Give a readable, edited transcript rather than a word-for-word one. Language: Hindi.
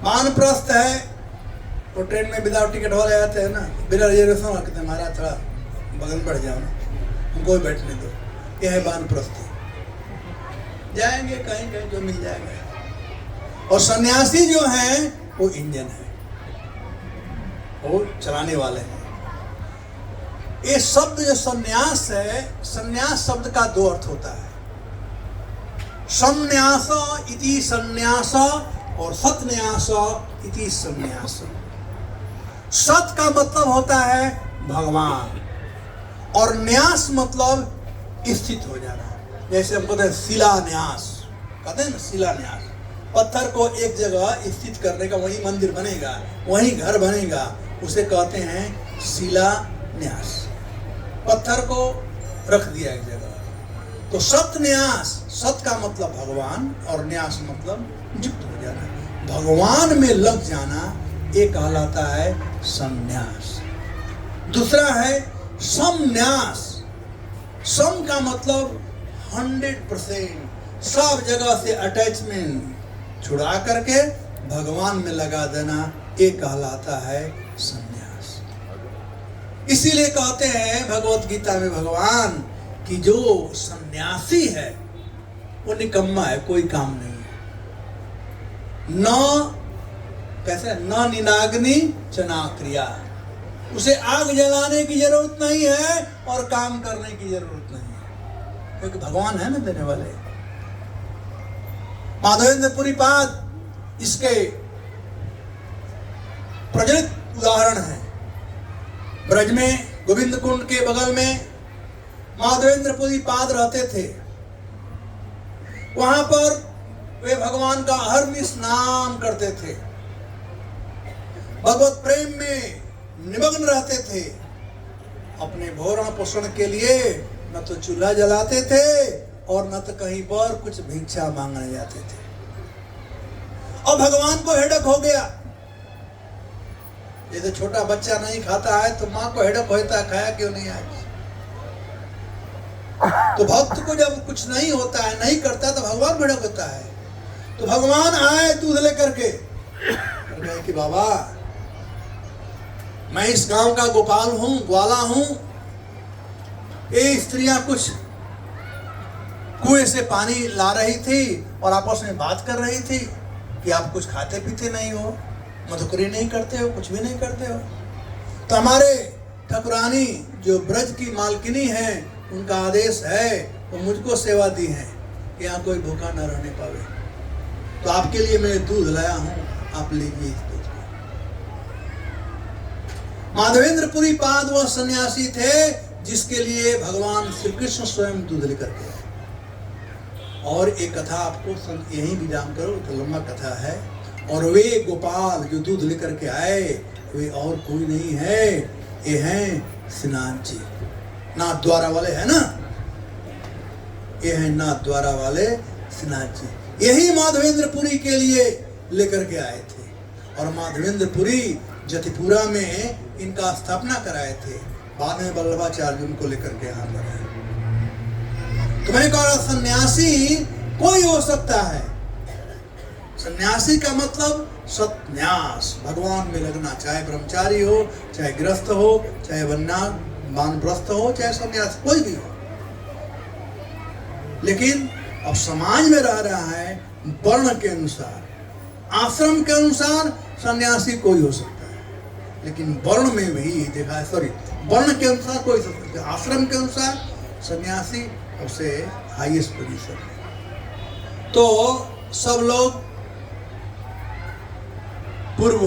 वानप्रस्थ है, वो ट्रेन में विदाउट टिकट वाले आते हैं ना, बिना रिजर्वेशन रखते हैं, महाराज थोड़ा बगल बढ़ जाओ ना, हमको भी बैठने दो। यह है वानप्रस्थ, जाएंगे कहीं कहीं जो मिल जाएगा। और सन्यासी जो है वो इंजन है, वो चलाने वाले हैं। ये शब्द जो सन्यास है, सन्यास शब्द का दो अर्थ होता है, संन्यास इति संन्यास और सत्न्यास इति संन्यास। सत का मतलब होता है भगवान और न्यास मतलब स्थित हो जाना। जैसे हम कहते हैं शिलान्यास, कहते हैं ना शिलान्यास, पत्थर को एक जगह स्थित करने का, वही मंदिर बनेगा, वही घर बनेगा, उसे कहते हैं शिलान्यास। पत्थर को रख दिया एक जगह। तो सत्न्यास, सत का मतलब भगवान और न्यास मतलब युक्त हो जाना, भगवान में लग जाना, ये कहलाता है संन्यास। दूसरा है समन्यास। सम का मतलब 100%, सब जगह से अटैचमेंट छुड़ा करके भगवान में लगा देना, ये कहलाता है संन्यास। इसीलिए कहते हैं भगवत गीता में भगवान कि जो सन्यासी है वो निकम्मा है, कोई काम नहीं है। न कैसे, न निनाग्नि चना क्रिया, उसे आग जलाने की जरूरत नहीं है और काम करने की जरूरत नहीं है, क्योंकि भगवान है ना देने वाले। माधवेंद्रपुरी पाद इसके प्रचलित उदाहरण है। ब्रज में गोविंद कुंड के बगल में माधवेंद्रपुरी पाद रहते थे। वहां पर वे भगवान का अहर्निश नाम करते थे, भगवत प्रेम में निमग्न रहते थे। अपने भोरण पोषण के लिए न तो चूल्हा जलाते थे और न तो कहीं पर कुछ भिक्षा मांगने जाते थे। और भगवान को हेडक हो गया, जैसे छोटा बच्चा नहीं खाता है तो माँ को हेडक होता है, खाया क्यों नहीं आज। तो भक्त को जब कुछ नहीं होता है, नहीं करता, तो भगवान हेडक होता है। तो भगवान आए दूध लेकर के, कहे कि बाबा मैं इस गांव का गोपाल हूं, ग्वाला हूं, ये स्त्रियां कुछ कुएं से पानी ला रही थी और आपस में बात कर रही थी कि आप कुछ खाते पीते नहीं हो, मधुकरी नहीं करते हो, कुछ भी नहीं करते हो। तो हमारे ठाकुरानी जो ब्रज की मालकिनी है, उनका आदेश है, वो मुझको सेवा दी है कि यहाँ कोई भूखा न रहने पावे, तो आपके लिए मैं दूध लाया हूं, आप लीजिए इस दूध को। माधवेंद्रपुरी पाद वह सन्यासी थे जिसके लिए भगवान श्री कृष्ण स्वयं दूध लेकर के आए। और एक कथा आपको यही विराम करो, तो लंबा कथा है। और वे गोपाल जो दूध लेकर के आए, वे और कोई नहीं है, ये हैं स्नान जी, नाथ द्वारा वाले है ना, ये हैं नाथ द्वारा वाले स्नान जी। यही माधवेंद्रपुरी के लिए लेकर के आए थे। और माधवेंद्रपुरी जतिपुरा में इनका स्थापना कराए थे। बाद में वल्लभाचार्य उनको लेकर के यहाँ पर आए। तो मैंने कहा सन्यासी कोई हो सकता है। सन्यासी का मतलब सत्न्यास, भगवान में लगना, चाहे ब्रह्मचारी हो, चाहे गृहस्थ हो, चाहे वानप्रस्थ हो, चाहे सन्यास, कोई भी हो। लेकिन अब समाज में रह रहा है वर्ण के अनुसार, आश्रम के अनुसार सन्यासी कोई हो सकता है, लेकिन वर्ण में भी देखा है, सॉरी, वर्ण के अनुसार कोई हो सकता है, आश्रम के अनुसार सन्यासी सबसे हाईएस्ट पोजीशन है। तो सब लोग पूर्व